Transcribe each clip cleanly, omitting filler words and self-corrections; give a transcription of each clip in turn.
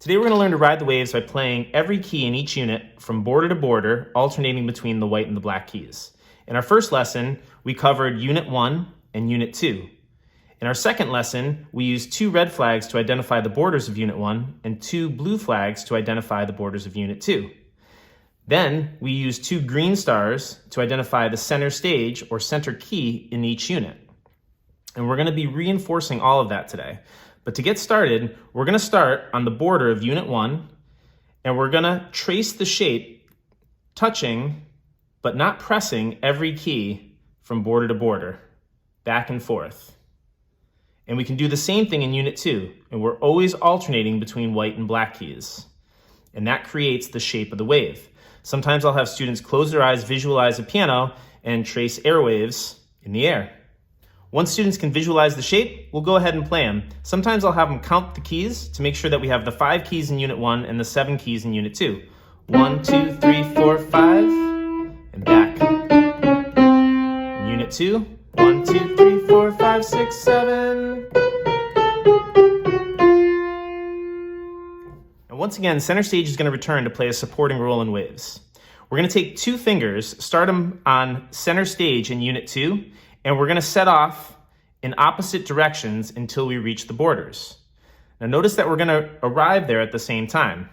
Today we're going to learn to ride the waves by playing every key in each unit from border to border, alternating between the white and the black keys. In our first lesson, we covered Unit 1 and Unit 2. In our second lesson, we used 2 red flags to identify the borders of Unit 1 and 2 blue flags to identify the borders of Unit 2. Then we used 2 green stars to identify the center stage or center key in each unit. And we're going to be reinforcing all of that today. But to get started, we're going to start on the border of Unit 1, and we're going to trace the shape touching but not pressing every key from border to border, back and forth. And we can do the same thing in Unit 2, and we're always alternating between white and black keys. And that creates the shape of the wave. Sometimes I'll have students close their eyes, visualize a piano, and trace airwaves in the air. Once students can visualize the shape, we'll go ahead and play them. Sometimes I'll have them count the keys to make sure that we have the 5 keys in Unit 1 and the 7 keys in Unit 2. 1, 2, 3, 4, 5, and back. In Unit 2, 1, 2, 3, 4, 5, 6, 7. And once again, center stage is going to return to play a supporting role in waves. We're going to take 2 fingers, start them on center stage in Unit 2, and we're going to set off in opposite directions until we reach the borders. Now notice that we're going to arrive there at the same time.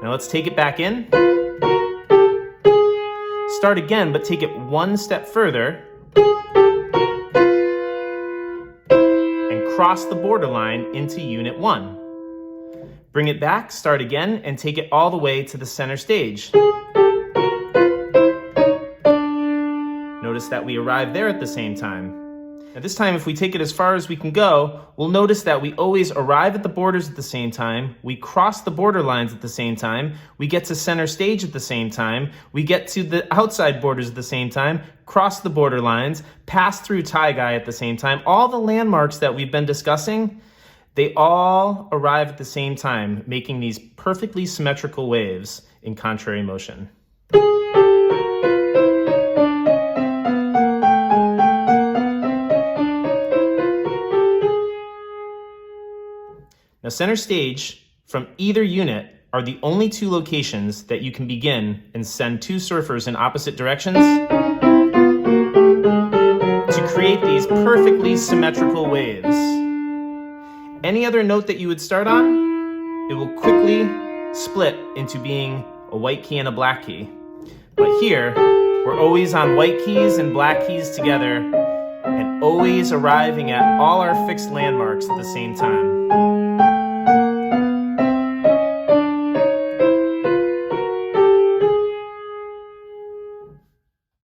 Now let's take it back in. Start again, but take it 1 step further. And cross the borderline into Unit 1. Bring it back, start again, and take it all the way to the center stage. Notice that we arrive there at the same time. Now this time, if we take it as far as we can go, we'll notice that we always arrive at the borders at the same time, we cross the border lines at the same time, we get to center stage at the same time, we get to the outside borders at the same time, cross the border lines, pass through tie guy at the same time. All the landmarks that we've been discussing, they all arrive at the same time, making these perfectly symmetrical waves in contrary motion. Now, center stage from either unit are the only 2 locations that you can begin and send 2 surfers in opposite directions to create these perfectly symmetrical waves. Any other note that you would start on, it will quickly split into being a white key and a black key. But here, we're always on white keys and black keys together and always arriving at all our fixed landmarks at the same time.